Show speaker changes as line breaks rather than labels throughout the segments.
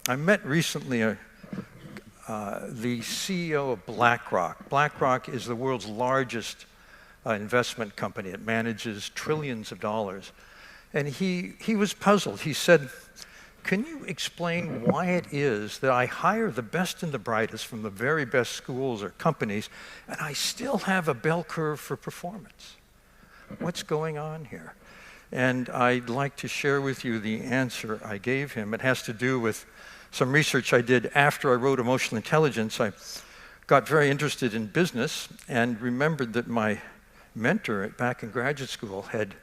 I met recently the CEO of BlackRock. BlackRock is the world's largest investment company. It manages trillions of dollars. And he was puzzled. He said, "Can you explain why it is that I hire the best and the brightest from the very best schools or companies, and I still have a bell curve for performance? What's going on here?" And I'd like to share with you the answer I gave him. It has to do with some research I did after I wrote Emotional Intelligence. I got very interested in business and remembered that my mentor back in graduate school had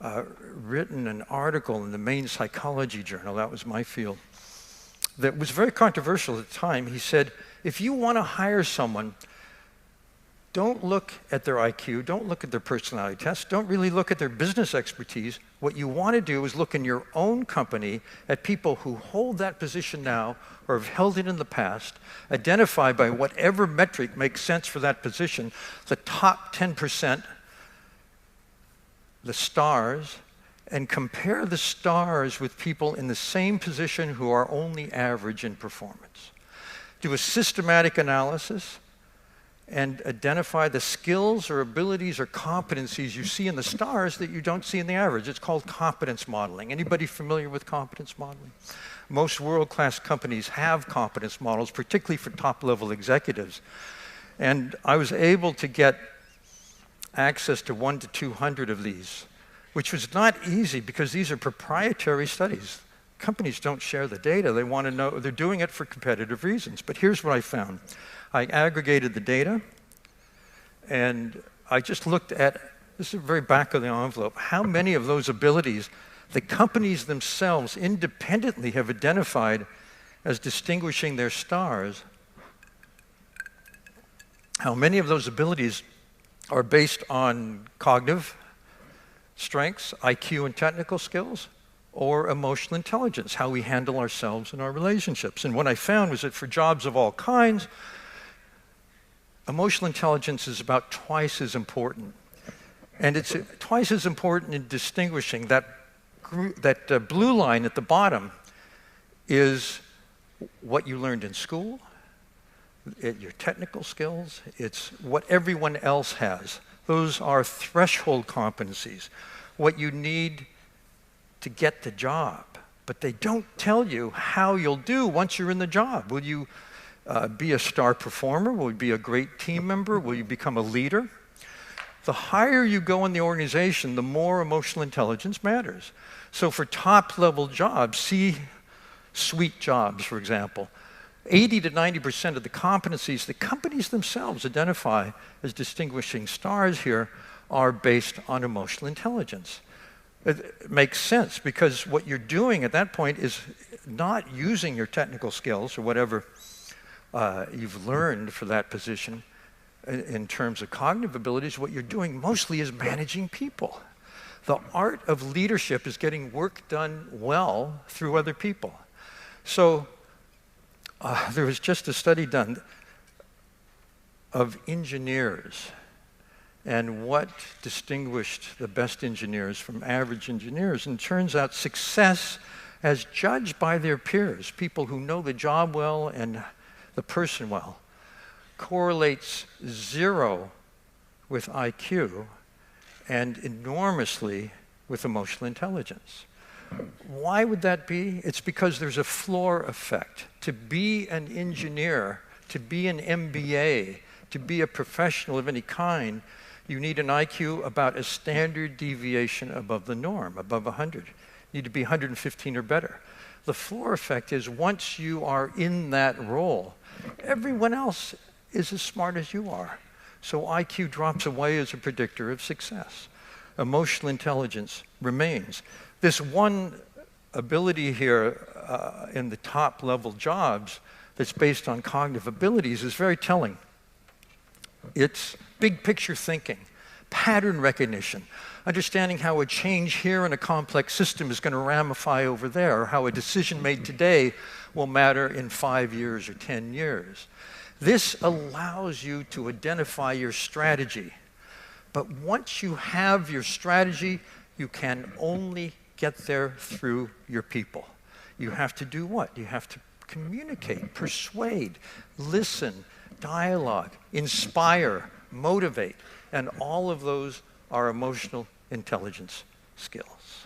written an article in the main psychology journal, that was my field, that was very controversial at the time. He said, if you want to hire someone, don't look at their IQ, don't look at their personality tests, don't really look at their business expertise. What you want to do is look in your own company at people who hold that position now or have held it in the past, identify by whatever metric makes sense for that position, the top 10%, the stars, and compare the stars with people in the same position who are only average in performance. Do a systematic analysis and identify the skills or abilities or competencies you see in the stars that you don't see in the average. It's called competence modeling. Anybody familiar with competence modeling? Most world-class companies have competence models, particularly for top-level executives. And I was able to get access to 1 to 200 of these, which was not easy because these are proprietary studies. Companies don't share the data. They want to know, they're doing it for competitive reasons. But here's what I found. I aggregated the data, and I just looked at, this is the very back of the envelope, how many of those abilities the companies themselves independently have identified as distinguishing their stars, how many of those abilities are based on cognitive strengths, IQ and technical skills, or emotional intelligence, how we handle ourselves and our relationships. And what I found was that for jobs of all kinds, emotional intelligence is about twice as important. And it's twice as important in distinguishing that blue line at the bottom is what you learned in school, your technical skills, it's what everyone else has. Those are threshold competencies, what you need to get the job. But they don't tell you how you'll do once you're in the job. Will you be a star performer? Will you be a great team member? Will you become a leader? The higher you go in the organization, the more emotional intelligence matters. So for top-level jobs, C-suite jobs, for example, 80 to 90% of the competencies the companies themselves identify as distinguishing stars here are based on emotional intelligence. It makes sense because what you're doing at that point is not using your technical skills or whatever you've learned for that position in terms of cognitive abilities. What you're doing mostly is managing people. The art of leadership is getting work done well through other people. So there was just a study done of engineers and what distinguished the best engineers from average engineers. And it turns out success as judged by their peers, people who know the job well and the person well, correlates 0 with IQ and enormously with emotional intelligence. Why would that be? It's because there's a floor effect. To be an engineer, to be an MBA, to be a professional of any kind, you need an IQ about a standard deviation above the norm, above 100. You need to be 115 or better. The floor effect is once you are in that role, everyone else is as smart as you are. So IQ drops away as a predictor of success. Emotional intelligence remains. This one ability here in the top level jobs that's based on cognitive abilities is very telling. It's big picture thinking, pattern recognition, understanding how a change here in a complex system is going to ramify over there, or how a decision made today will matter in 5 years or 10 years. This allows you to identify your strategy. But once you have your strategy, you can only get there through your people. You have to do what? You have to communicate, persuade, listen, dialogue, inspire, motivate, and all of those are emotional intelligence skills.